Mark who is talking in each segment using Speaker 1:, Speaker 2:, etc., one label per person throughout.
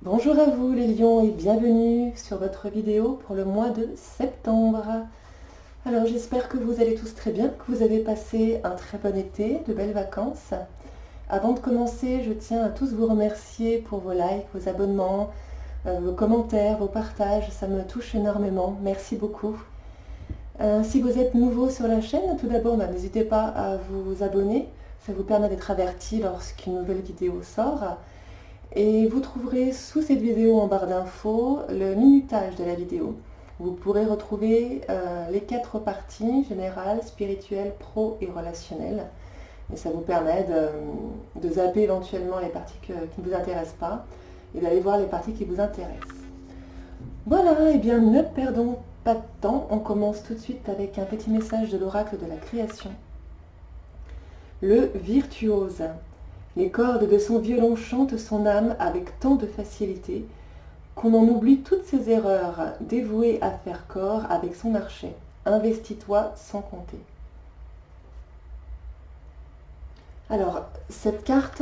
Speaker 1: Bonjour à vous les lions et bienvenue sur votre vidéo pour le mois de septembre. Alors j'espère que vous allez tous très bien, que vous avez passé un très bon été, de belles vacances. Avant de commencer, je tiens à tous vous remercier pour vos likes, vos abonnements, vos commentaires, vos partages, ça me touche énormément, merci beaucoup. Si vous êtes nouveau sur la chaîne, tout d'abord n'hésitez pas à vous abonner, ça vous permet d'être averti lorsqu'une nouvelle vidéo sort. Et vous trouverez sous cette vidéo en barre d'infos le minutage de la vidéo. Vous pourrez retrouver les 4 parties, générale, spirituelle, pro et relationnelle. Et ça vous permet de zapper éventuellement les parties qui ne vous intéressent pas et d'aller voir les parties qui vous intéressent. Voilà, et bien ne perdons pas de temps, on commence tout de suite avec un petit message de l'oracle de la création. Le virtuose. Les cordes de son violon chantent son âme avec tant de facilité qu'on en oublie toutes ses erreurs, dévoué à faire corps avec son archet. Investis-toi sans compter. Alors, cette carte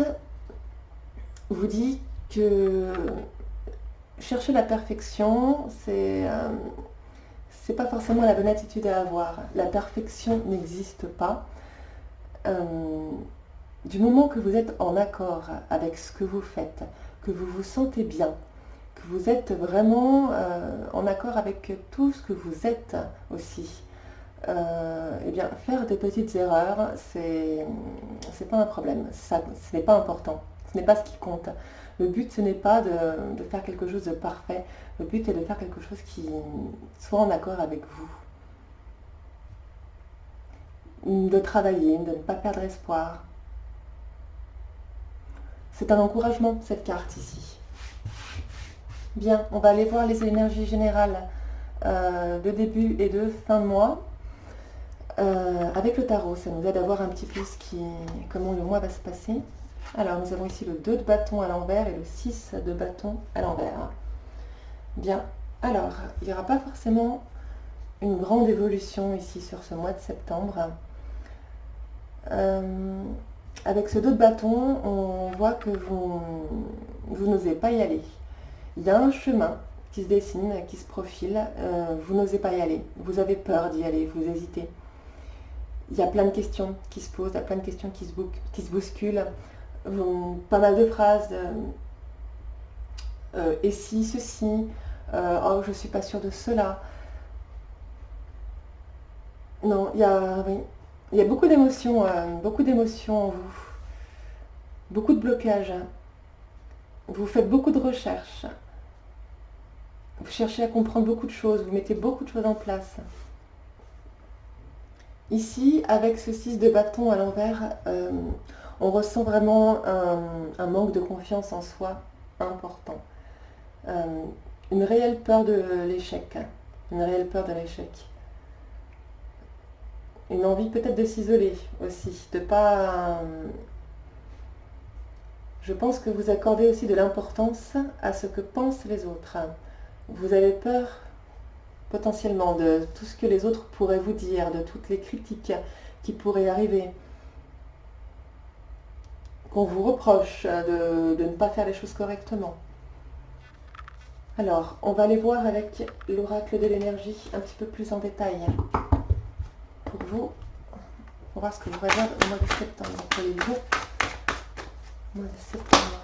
Speaker 1: vous dit que chercher la perfection, c'est pas forcément la bonne attitude à avoir. La perfection n'existe pas. Du moment que vous êtes en accord avec ce que vous faites, que vous vous sentez bien, que vous êtes vraiment en accord avec tout ce que vous êtes aussi, eh bien, faire des petites erreurs, c'est pas un problème, ça, ce n'est pas important, ce n'est pas ce qui compte. Le but, ce n'est pas de faire quelque chose de parfait, le but est de faire quelque chose qui soit en accord avec vous, de travailler, de ne pas perdre espoir. C'est un encouragement, cette carte ici. Bien, on va aller voir les énergies générales de début et de fin de mois. Avec le tarot, ça nous aide à voir un petit peu comment le mois va se passer. Alors, nous avons ici le 2 de bâton à l'envers et le 6 de bâton à l'envers. Bien, alors, il n'y aura pas forcément une grande évolution ici sur ce mois de septembre. Avec ce 2 de bâton, on voit que vous n'osez pas y aller. Il y a un chemin qui se dessine, qui se profile, vous n'osez pas y aller, vous avez peur d'y aller, vous hésitez. Il y a plein de questions qui se posent, il y a plein de questions qui se bousculent, pas mal de phrases, et si, ceci, oh je ne suis pas sûre de cela. Non, oui, il y a beaucoup d'émotions en vous, beaucoup de blocages, vous faites beaucoup de recherches. Vous cherchez à comprendre beaucoup de choses, vous mettez beaucoup de choses en place. Ici, avec ce 6 de bâton à l'envers, on ressent vraiment un manque de confiance en soi important. Une réelle peur de l'échec. Une réelle peur de l'échec. Une envie peut-être de s'isoler aussi, de pas... Je pense que vous accordez aussi de l'importance à ce que pensent les autres. Vous avez peur potentiellement de tout ce que les autres pourraient vous dire, de toutes les critiques qui pourraient arriver, qu'on vous reproche de ne pas faire les choses correctement. Alors, on va aller voir avec l'oracle de l'énergie un petit peu plus en détail pour vous, pour voir ce que vous réserve au mois de septembre. Pour les jours, mois de septembre.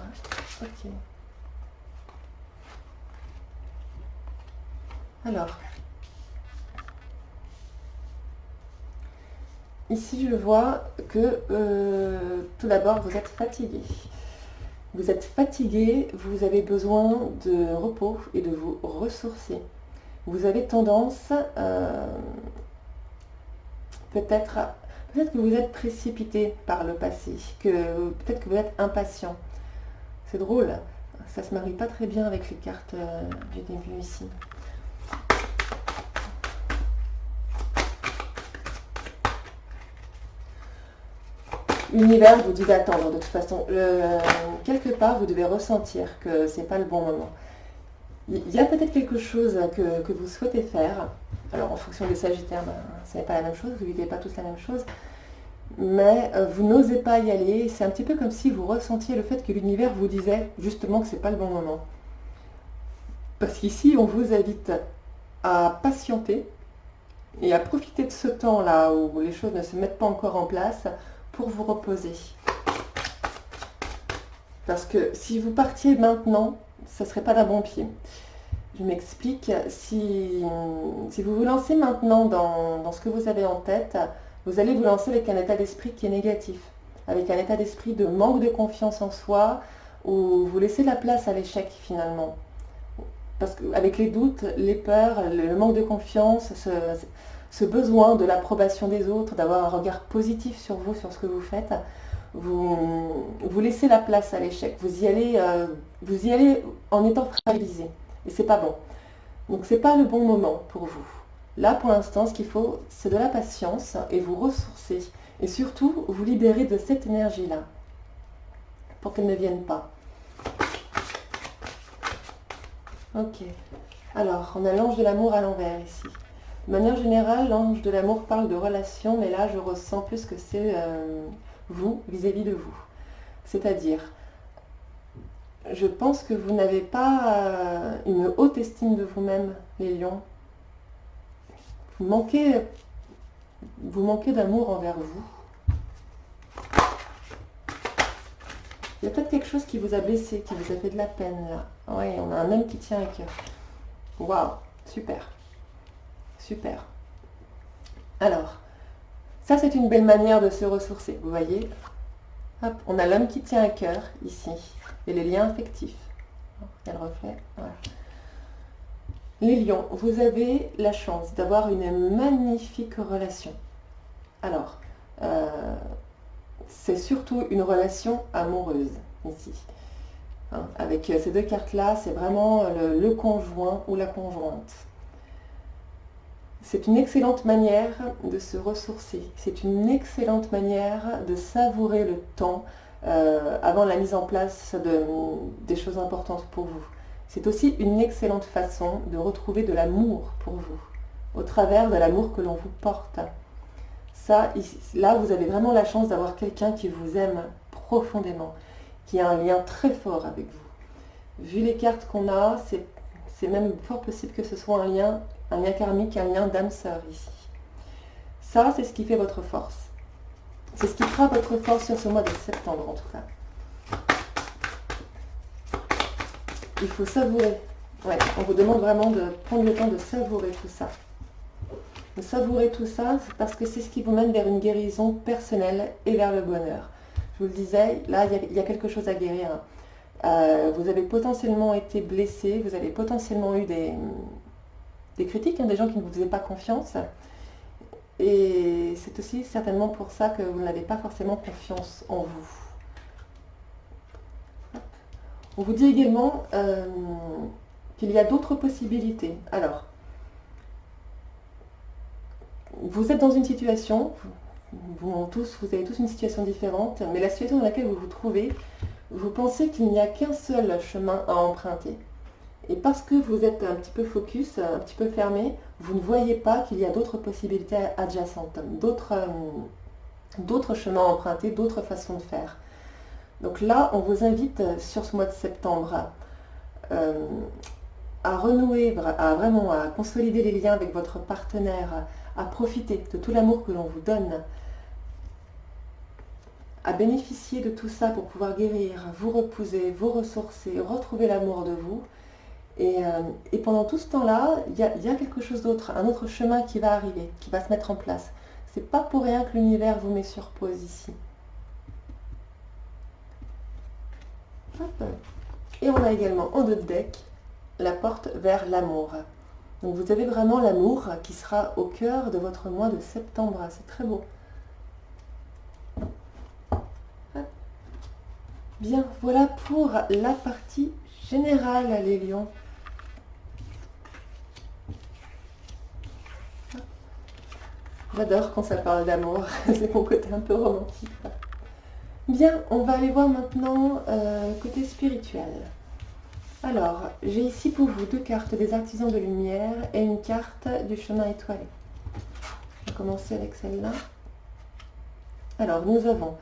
Speaker 1: Ok. Alors, ici je vois que tout d'abord vous êtes fatigué. Vous êtes fatigué, vous avez besoin de repos et de vous ressourcer. Vous avez tendance, peut-être que vous êtes précipité par le passé, peut-être que vous êtes impatient. C'est drôle, ça se marie pas très bien avec les cartes du début ici. L'univers vous dit d'attendre de toute façon. Quelque part, vous devez ressentir que c'est pas le bon moment. Il y a peut-être quelque chose que vous souhaitez faire. Alors, en fonction des Sagittaires, ce n'est pas la même chose, vous ne vivez pas tous la même chose. mais vous n'osez pas y aller. C'est un petit peu comme si vous ressentiez le fait que l'univers vous disait justement que c'est pas le bon moment. Parce qu'ici, on vous invite à patienter et à profiter de ce temps-là où les choses ne se mettent pas encore en place pour vous reposer. Parce que si vous partiez maintenant, ça ne serait pas d'un bon pied. Je m'explique, si vous vous lancez maintenant dans ce que vous avez en tête, vous allez vous lancer avec un état d'esprit qui est négatif, avec un état d'esprit de manque de confiance en soi, où vous laissez la place à l'échec finalement. Parce qu'avec les doutes, les peurs, le manque de confiance, ce besoin de l'approbation des autres, d'avoir un regard positif sur vous, sur ce que vous faites, vous laissez la place à l'échec. Vous y allez en étant fragilisé. Et c'est pas bon. Donc c'est pas le bon moment pour vous. Là, pour l'instant, ce qu'il faut, c'est de la patience et vous ressourcer. Et surtout, vous libérer de cette énergie-là, pour qu'elle ne vienne pas. Ok. Alors, on a l'ange de l'amour à l'envers ici. De manière générale, l'ange de l'amour parle de relations, mais là, je ressens plus que c'est vous vis-à-vis de vous. C'est-à-dire, je pense que vous n'avez pas une haute estime de vous-même, les lions. Vous manquez d'amour envers vous. Il y a peut-être quelque chose qui vous a blessé, qui vous a fait de la peine là. Oui, on a un homme qui tient à cœur. Waouh, super. Super. Alors, ça c'est une belle manière de se ressourcer, vous voyez. Hop, on a l'homme qui tient à cœur ici. Et les liens affectifs. Il y a le reflet. Voilà. Les lions, vous avez la chance d'avoir une magnifique relation. Alors, c'est surtout une relation amoureuse ici. Hein, avec ces deux cartes-là, c'est vraiment le conjoint ou la conjointe. C'est une excellente manière de se ressourcer. C'est une excellente manière de savourer le temps avant la mise en place des choses importantes pour vous. C'est aussi une excellente façon de retrouver de l'amour pour vous, au travers de l'amour que l'on vous porte. Ça, là, vous avez vraiment la chance d'avoir quelqu'un qui vous aime profondément, qui a un lien très fort avec vous. Vu les cartes qu'on a, c'est même fort possible que ce soit un lien karmique, un lien d'âme sœur ici. Ça, c'est ce qui fait votre force. C'est ce qui fera votre force sur ce mois de septembre, en tout cas. Il faut savourer. Ouais, on vous demande vraiment de prendre le temps de savourer tout ça. De savourer tout ça, c'est parce que c'est ce qui vous mène vers une guérison personnelle et vers le bonheur. Je vous le disais, là, il y a quelque chose à guérir. Vous avez potentiellement été blessé, vous avez potentiellement eu des critiques, des gens qui ne vous faisaient pas confiance. Et c'est aussi certainement pour ça que vous n'avez pas forcément confiance en vous. On vous dit également qu'il y a d'autres possibilités. Alors, vous êtes dans une situation, vous avez tous une situation différente, mais la situation dans laquelle vous vous trouvez, vous pensez qu'il n'y a qu'un seul chemin à emprunter. Et parce que vous êtes un petit peu focus, un petit peu fermé, vous ne voyez pas qu'il y a d'autres possibilités adjacentes, d'autres chemins à emprunter, d'autres façons de faire. Donc là, on vous invite sur ce mois de septembre à renouer, à consolider les liens avec votre partenaire, à profiter de tout l'amour que l'on vous donne, à bénéficier de tout ça pour pouvoir guérir, vous reposer, vous ressourcer, retrouver l'amour de vous. Et pendant tout ce temps-là, il y a quelque chose d'autre, un autre chemin qui va arriver, qui va se mettre en place. C'est pas pour rien que l'univers vous met sur pause ici. Hop. Et on a également en dos de deck la porte vers l'amour. Donc vous avez vraiment l'amour qui sera au cœur de votre mois de septembre. C'est très beau. Hop. Bien, voilà pour la partie générale, les lions. J'adore quand ça parle d'amour, c'est mon côté un peu romantique. Bien, on va aller voir maintenant côté spirituel. Alors, j'ai ici pour vous deux cartes des artisans de lumière et une carte du chemin étoilé. On va commencer avec celle-là. Alors, nous avons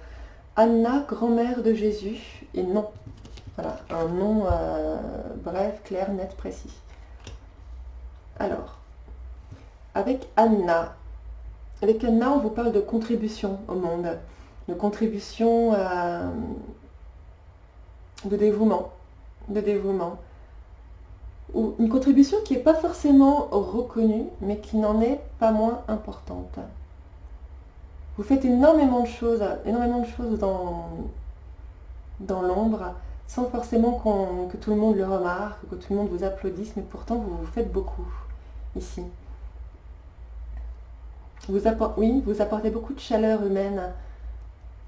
Speaker 1: Anna, grand-mère de Jésus, et non. Voilà, un nom bref, clair, net, précis. Alors, avec Anna, on vous parle de contribution au monde, de contribution de dévouement, ou une contribution qui n'est pas forcément reconnue, mais qui n'en est pas moins importante. Vous faites énormément de choses dans l'ombre, sans forcément que tout le monde le remarque, que tout le monde vous applaudisse, mais pourtant vous faites beaucoup ici. Vous apportez beaucoup de chaleur humaine.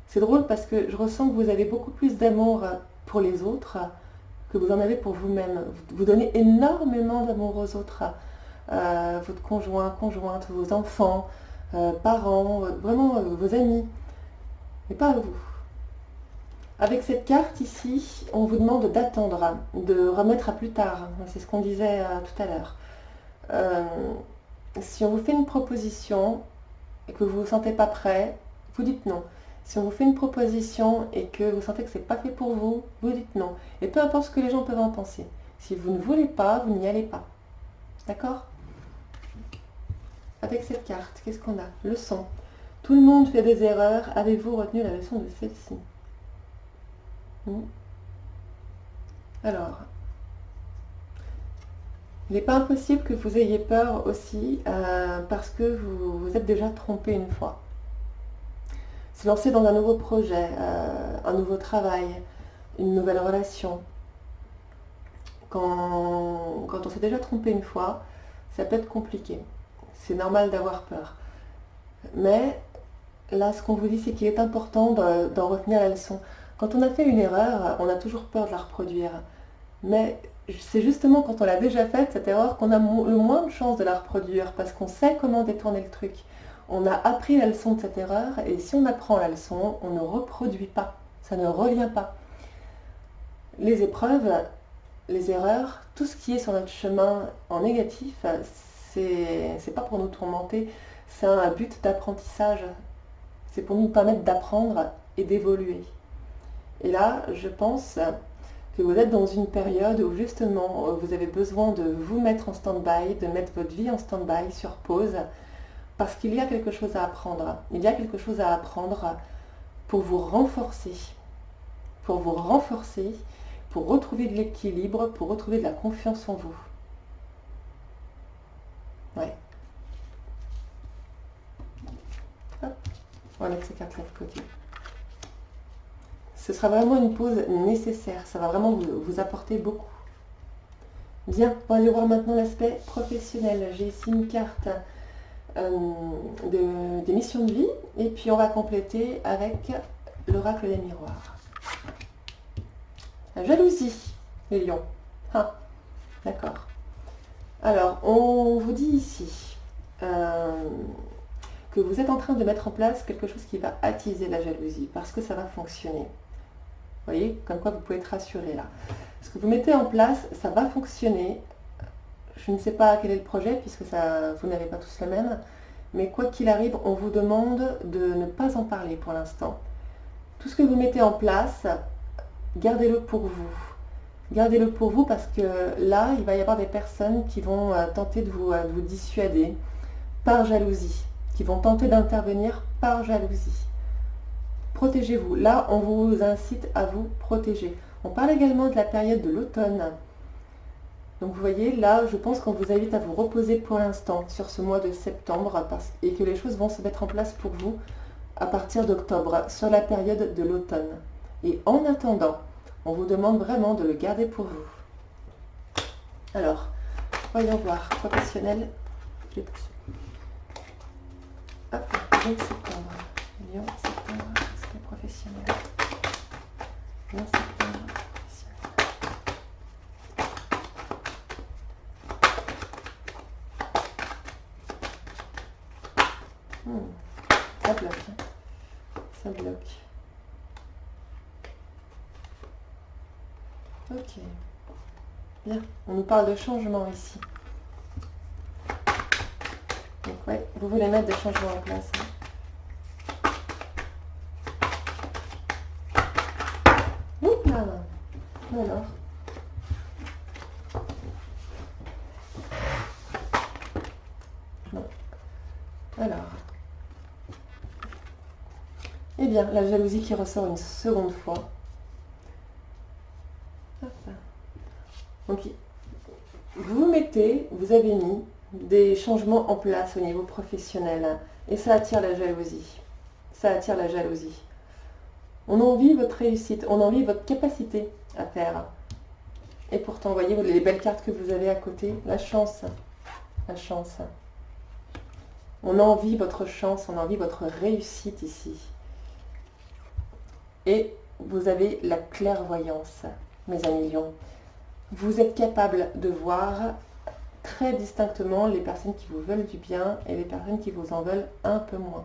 Speaker 1: C'est drôle parce que je ressens que vous avez beaucoup plus d'amour pour les autres que vous en avez pour vous-même. Vous donnez énormément d'amour aux autres, votre conjoint, conjointe, vos enfants, parents, vraiment vos amis, mais pas à vous. Avec cette carte ici, on vous demande d'attendre, de remettre à plus tard. C'est ce qu'on disait tout à l'heure. Si on vous fait une proposition et que vous ne vous sentez pas prêt, vous dites non. Si on vous fait une proposition et que vous sentez que ce n'est pas fait pour vous, vous dites non. Et peu importe ce que les gens peuvent en penser. Si vous ne voulez pas, vous n'y allez pas. D'accord ? Avec cette carte, qu'est-ce qu'on a ? Leçon. Tout le monde fait des erreurs. Avez-vous retenu la leçon de celle-ci ? Alors, il n'est pas impossible que vous ayez peur aussi parce que vous vous êtes déjà trompé une fois. Se lancer dans un nouveau projet, un nouveau travail, une nouvelle relation. Quand on s'est déjà trompé une fois, ça peut être compliqué. C'est normal d'avoir peur. Mais là, ce qu'on vous dit, c'est qu'il est important d'en retenir la leçon. Quand on a fait une erreur, on a toujours peur de la reproduire. Mais c'est justement quand on l'a déjà faite, cette erreur, qu'on a le moins de chances de la reproduire, parce qu'on sait comment détourner le truc. On a appris la leçon de cette erreur, et si on apprend la leçon, on ne reproduit pas. Ça ne revient pas. Les épreuves, les erreurs, tout ce qui est sur notre chemin en négatif, c'est pas pour nous tourmenter, c'est un but d'apprentissage. C'est pour nous permettre d'apprendre et d'évoluer. Et là, je pense que vous êtes dans une période où justement vous avez besoin de vous mettre en stand-by, de mettre votre vie en stand-by, sur pause, parce qu'il y a quelque chose à apprendre. Il y a quelque chose à apprendre pour vous renforcer, pour retrouver de l'équilibre, pour retrouver de la confiance en vous. Ouais. Hop. On va mettre ces cartes là de côté. Ce sera vraiment une pause nécessaire. Ça va vraiment vous apporter beaucoup. Bien, on va aller voir maintenant l'aspect professionnel. J'ai ici une carte des missions de vie. Et puis on va compléter avec l'oracle des miroirs. La jalousie, les lions. Ah, d'accord. Alors, on vous dit ici que vous êtes en train de mettre en place quelque chose qui va attiser la jalousie, parce que ça va fonctionner. Vous voyez, comme quoi vous pouvez être rassuré là. Ce que vous mettez en place, ça va fonctionner. Je ne sais pas quel est le projet, puisque vous n'avez pas tous le même, mais quoi qu'il arrive, on vous demande de ne pas en parler pour l'instant. Tout ce que vous mettez en place, gardez-le pour vous. Gardez-le pour vous parce que là, il va y avoir des personnes qui vont tenter de vous dissuader par jalousie, qui vont tenter d'intervenir par jalousie. Protégez-vous. Là, on vous incite à vous protéger. On parle également de la période de l'automne. Donc vous voyez, là, je pense qu'on vous invite à vous reposer pour l'instant sur ce mois de septembre et que les choses vont se mettre en place pour vous à partir d'octobre, sur la période de l'automne. Et en attendant, on vous demande vraiment de le garder pour vous. Alors, voyons voir. Professionnel. Hop, Lion septembre. Lion septembre, c'est professionnel. Lion septembre, professionnel. Ça bloque. Ça bloque. Ok. Bien. On nous parle de changement ici. Donc ouais, vous voulez mettre des changements en place. Ah, alors. Non. Alors. Eh bien, la jalousie qui ressort une seconde fois. Hop. Donc, vous avez mis des changements en place au niveau professionnel et ça attire la jalousie. Ça attire la jalousie. On envie votre réussite, on envie votre capacité à faire. Et pourtant, voyez les belles cartes que vous avez à côté, la chance, la chance. On envie votre chance, on envie votre réussite ici. Et vous avez la clairvoyance, mes amis lions. Vous êtes capable de voir très distinctement les personnes qui vous veulent du bien et les personnes qui vous en veulent un peu moins.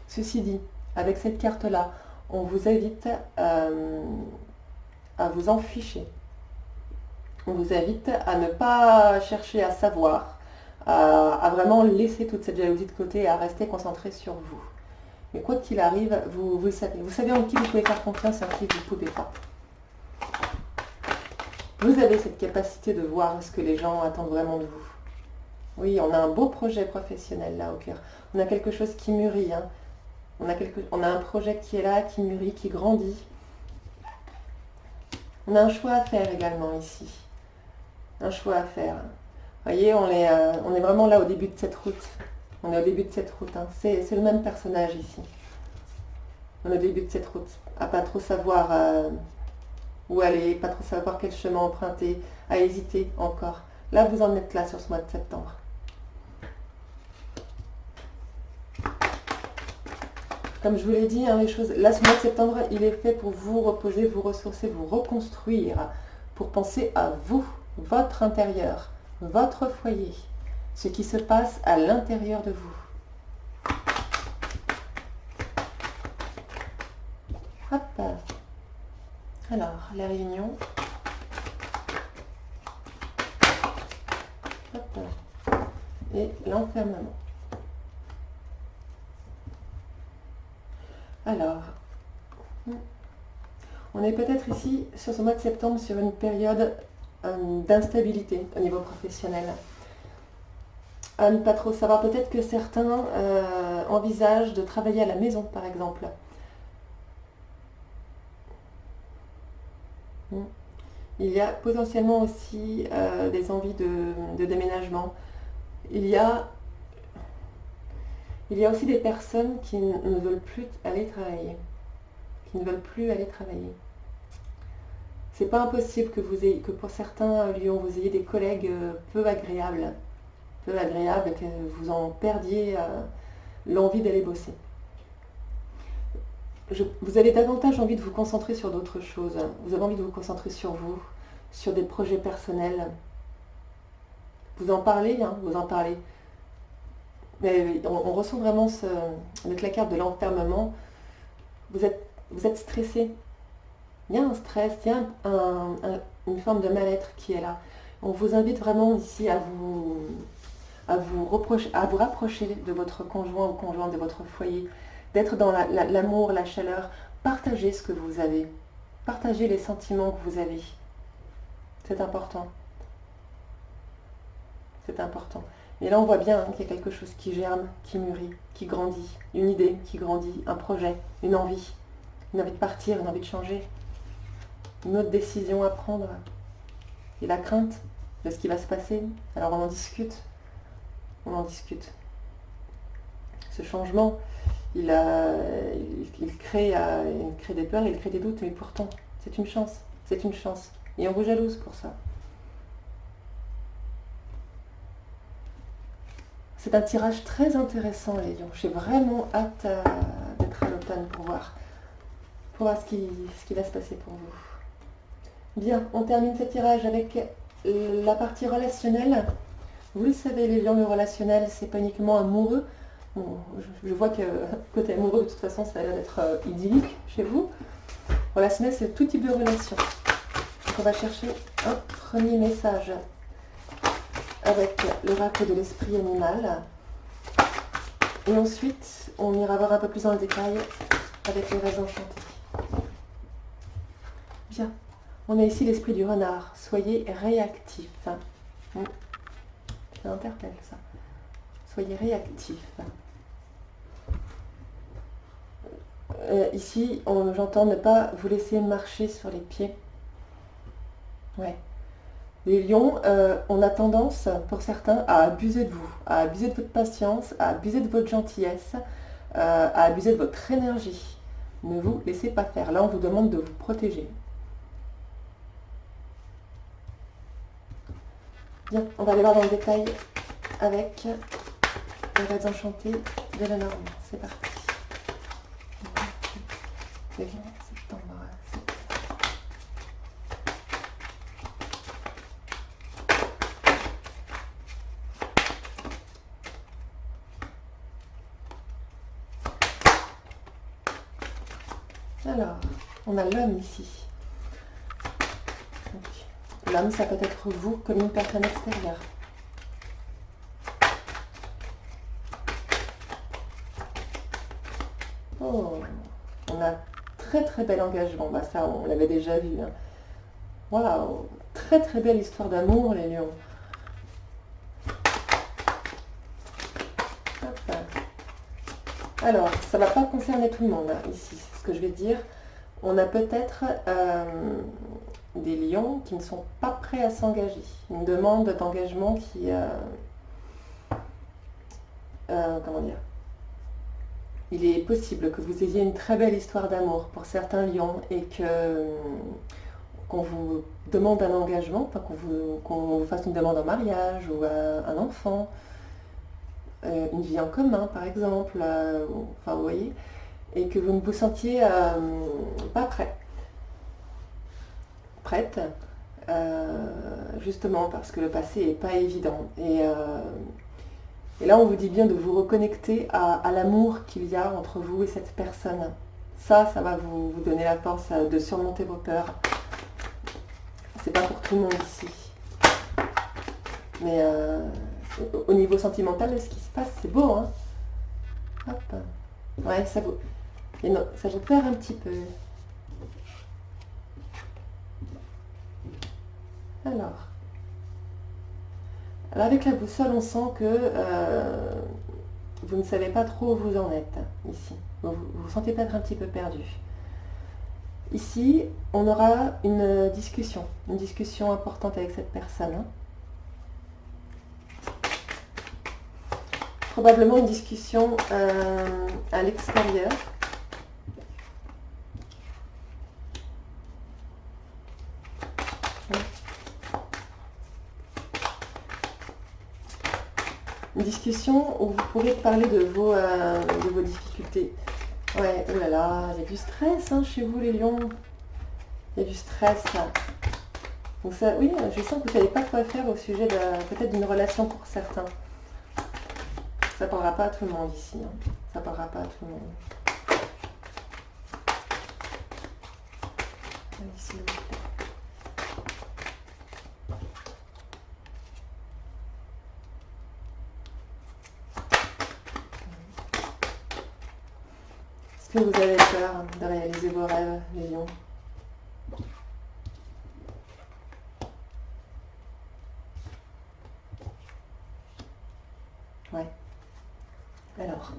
Speaker 1: Ceci dit, avec cette carte-là, on vous invite à vous en ficher. On vous invite à ne pas chercher à savoir, à vraiment laisser toute cette jalousie de côté et à rester concentré sur vous. Mais quoi qu'il arrive, vous le savez. Vous savez en qui vous pouvez faire confiance et en qui vous ne pouvez pas. Vous avez cette capacité de voir ce que les gens attendent vraiment de vous. Oui, on a un beau projet professionnel là au cœur. On a quelque chose qui mûrit. Hein. On a un projet qui est là, qui mûrit, qui grandit. On a un choix à faire également ici. Un choix à faire. Vous voyez, on est vraiment là au début de cette route. On est au début de cette route. Hein. C'est le même personnage ici. On est au début de cette route. À pas trop savoir où aller, pas trop savoir quel chemin emprunter, à hésiter encore. Là, vous en êtes là sur ce mois de septembre. Comme je vous l'ai dit, hein, les choses. Là, ce mois de septembre, il est fait pour vous reposer, vous ressourcer, vous reconstruire, pour penser à vous, votre intérieur, votre foyer, ce qui se passe à l'intérieur de vous. Hop. Alors, la réunion. Hop. Et l'enfermement. Alors, on est peut-être ici, sur ce mois de septembre, sur une période d'instabilité au niveau professionnel. À ne pas trop savoir, peut-être que certains envisagent de travailler à la maison, par exemple. Il y a potentiellement aussi des envies de déménagement. Il y a aussi des personnes qui ne veulent plus aller travailler. C'est pas impossible que pour certains lions, vous ayez des collègues peu agréables, que vous en perdiez l'envie d'aller bosser. Vous avez davantage envie de vous concentrer sur d'autres choses. Vous avez envie de vous concentrer sur vous, sur des projets personnels. Vous en parlez, hein, vous en parlez. Mais on ressent vraiment, avec la carte de l'enfermement, vous êtes stressé. Il y a un stress, il y a une forme de mal-être qui est là. On vous invite vraiment ici à vous rapprocher de votre conjoint ou conjointe, de votre foyer, d'être dans l'amour, la chaleur. Partagez ce que vous avez. Partagez les sentiments que vous avez. C'est important. C'est important. Et là, on voit bien qu'il y a quelque chose qui germe, qui mûrit, qui grandit. Une idée qui grandit, un projet, une envie de partir, une envie de changer. Une autre décision à prendre. Et la crainte de ce qui va se passer. Alors on en discute. On en discute. Ce changement, il crée des peurs, il crée des doutes, mais pourtant, c'est une chance. C'est une chance. Et on vous jalouse pour ça. C'est un tirage très intéressant, les lions. J'ai vraiment hâte d'être à l'automne pour voir ce qui va se passer pour vous. Bien, on termine ce tirage avec la partie relationnelle. Vous le savez, les lions, le relationnel, c'est pas uniquement amoureux. Bon, je vois que côté amoureux, de toute façon, ça a l'air d'être idyllique chez vous. Relationnel, c'est tout type de relation. Donc on va chercher un premier message avec l'oracle de l'esprit animal. Et ensuite, on ira voir un peu plus dans le détail avec les raies enchantées. Bien, On a ici l'esprit du renard. Soyez réactif. Ça interpelle ça. Soyez réactif. Ici, j'entends ne pas vous laisser marcher sur les pieds. Ouais. Les lions, on a tendance, pour certains, à abuser de vous, à abuser de votre patience, à abuser de votre gentillesse, à abuser de votre énergie. Ne vous laissez pas faire. Là, on vous demande de vous protéger. Bien, on va aller voir dans le détail avec les raids enchantés de la Normande. C'est parti. Septembre. Alors, on a l'homme ici. L'homme, ça peut être vous comme une personne extérieure. Oh, on a très très bel engagement. Bah ça, on l'avait déjà vu. Hein. Waouh, très très belle histoire d'amour, les lions. Hop. Alors, ça ne va pas concerner tout le monde hein, ici, ce que je vais dire. On a peut-être des lions qui ne sont pas prêts à s'engager. Une demande d'engagement qui... comment dire? Il est possible que vous ayez une très belle histoire d'amour pour certains lions et qu'on vous demande un engagement, enfin qu'on vous fasse une demande en mariage ou un enfant, une vie en commun par exemple, enfin vous voyez, et que vous ne vous sentiez pas prête, justement parce que le passé n'est pas évident. Et là, on vous dit bien de vous reconnecter à l'amour qu'il y a entre vous et cette personne. Ça va vous donner la force de surmonter vos peurs. C'est pas pour tout le monde ici. Mais au niveau sentimental, ce qui se passe, c'est beau, hein. Hop. Ouais, ça vous perd un petit peu. Alors avec la boussole, on sent que vous ne savez pas trop où vous en êtes ici. Vous vous sentez peut-être un petit peu perdu. Ici, on aura une discussion importante avec cette personne. Hein. Probablement une discussion à l'extérieur. Une discussion où vous pourrez parler de vos difficultés. Ouais, oh là là, il y a du stress hein, chez vous les lions. Il y a du stress. Donc ça, oui, je sens que vous ne savez pas quoi faire au sujet peut-être d'une relation pour certains. Ça ne parlera pas à tout le monde ici. Hein. Ça ne parlera pas à tout le monde. Ici, est-ce que vous avez peur de réaliser vos rêves, les lions? Ouais. Alors,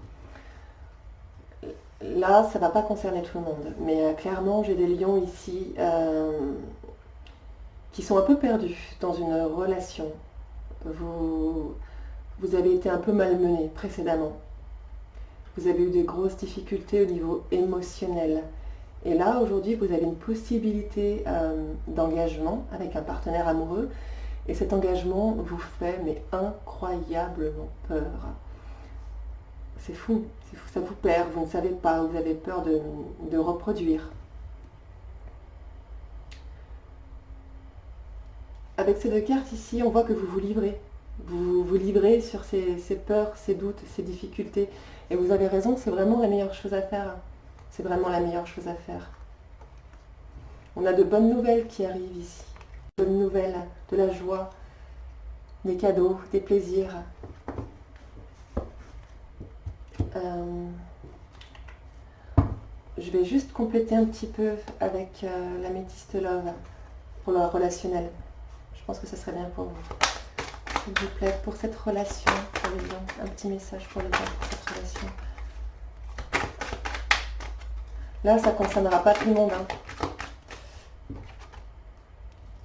Speaker 1: là, ça ne va pas concerner tout le monde, mais clairement, j'ai des lions ici qui sont un peu perdus dans une relation. Vous avez été un peu malmené précédemment. Vous avez eu des grosses difficultés au niveau émotionnel. Et là, aujourd'hui, vous avez une possibilité d'engagement avec un partenaire amoureux. Et cet engagement vous fait mais incroyablement peur. C'est fou, ça vous perd, vous ne savez pas, vous avez peur de reproduire. Avec ces deux cartes ici, on voit que vous vous livrez. Vous vous livrez sur ces peurs, ces doutes, ces difficultés. Et vous avez raison, c'est vraiment la meilleure chose à faire. C'est vraiment la meilleure chose à faire. On a de bonnes nouvelles qui arrivent ici. De bonnes nouvelles, de la joie, des cadeaux, des plaisirs. Je vais juste compléter un petit peu avec l'améthyste love. pour le relationnel. Je pense que ça serait bien pour vous. S'il vous plaît, pour cette relation, pour les lions, un petit message pour les lions, pour cette relation. Là, ça ne concernera pas tout le monde. Hein.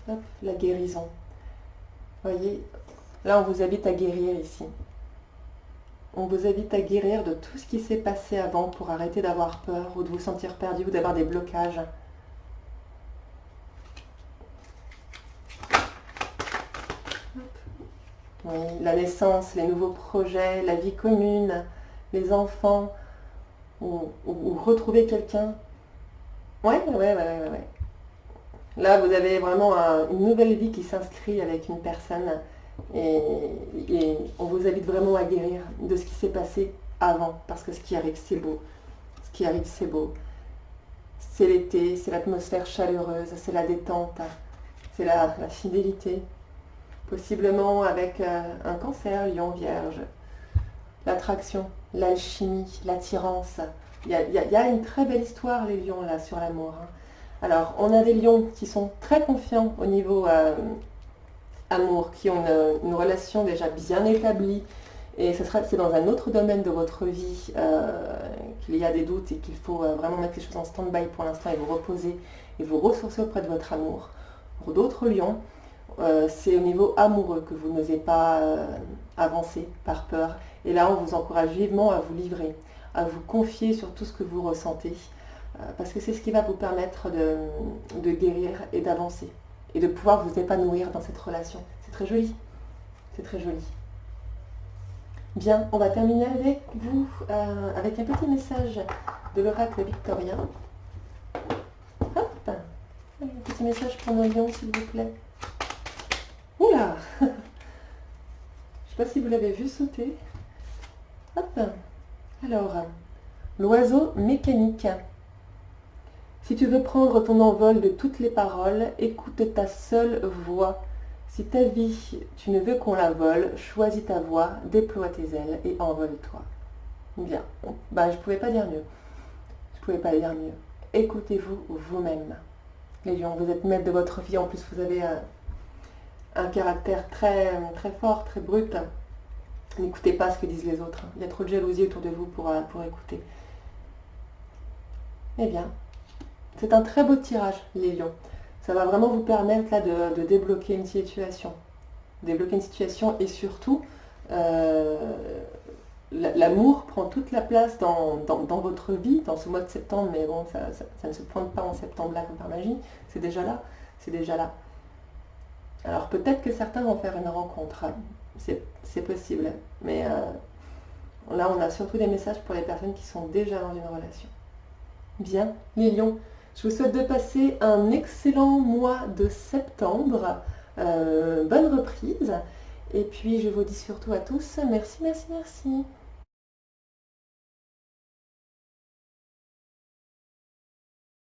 Speaker 1: Hop, la guérison. Vous voyez, là, on vous invite à guérir ici. On vous invite à guérir de tout ce qui s'est passé avant pour arrêter d'avoir peur ou de vous sentir perdu ou d'avoir des blocages. Oui, la naissance, les nouveaux projets, la vie commune, les enfants, ou retrouver quelqu'un. Ouais. Là, vous avez vraiment une nouvelle vie qui s'inscrit avec une personne et on vous invite vraiment à guérir de ce qui s'est passé avant, parce que ce qui arrive, c'est beau. Ce qui arrive, c'est beau. C'est l'été, c'est l'atmosphère chaleureuse, c'est la détente, c'est la fidélité. Possiblement avec un cancer, lion, vierge, l'attraction, l'alchimie, l'attirance. Il y a une très belle histoire, les lions, là, sur l'amour. Hein. Alors, on a des lions qui sont très confiants au niveau amour, qui ont une relation déjà bien établie. Et c'est dans un autre domaine de votre vie qu'il y a des doutes et qu'il faut vraiment mettre les choses en stand-by pour l'instant et vous reposer et vous ressourcer auprès de votre amour. Pour d'autres lions, c'est au niveau amoureux que vous n'osez pas avancer par peur. Et là, on vous encourage vivement à vous livrer, à vous confier sur tout ce que vous ressentez, parce que c'est ce qui va vous permettre de guérir et d'avancer, et de pouvoir vous épanouir dans cette relation. C'est très joli, c'est très joli. Bien, on va terminer avec vous, avec un petit message de l'oracle victorien. Hop, un petit message pour nos lions, s'il vous plaît. Oula! Je ne sais pas si vous l'avez vu sauter. Hop. Alors, l'oiseau mécanique. Si tu veux prendre ton envol de toutes les paroles, écoute ta seule voix. Si ta vie, tu ne veux qu'on la vole, choisis ta voix, déploie tes ailes et envole-toi. Bien. Bah, je ne pouvais pas dire mieux. Je ne pouvais pas dire mieux. Écoutez-vous vous-même. Les lions, vous êtes maître de votre vie. En plus, vous avez un caractère très, très fort, très brut. N'écoutez pas ce que disent les autres. Il y a trop de jalousie autour de vous pour écouter. Eh bien, c'est un très beau tirage, les lions. Ça va vraiment vous permettre là, de débloquer une situation. Débloquer une situation et surtout, l'amour prend toute la place dans votre vie, dans ce mois de septembre, mais bon, ça ne se pointe pas en septembre là comme par magie. C'est déjà là. C'est déjà là. Alors peut-être que certains vont faire une rencontre, c'est possible, mais là on a surtout des messages pour les personnes qui sont déjà dans une relation. Bien, les lions, je vous souhaite de passer un excellent mois de septembre, bonne reprise, et puis je vous dis surtout à tous, merci.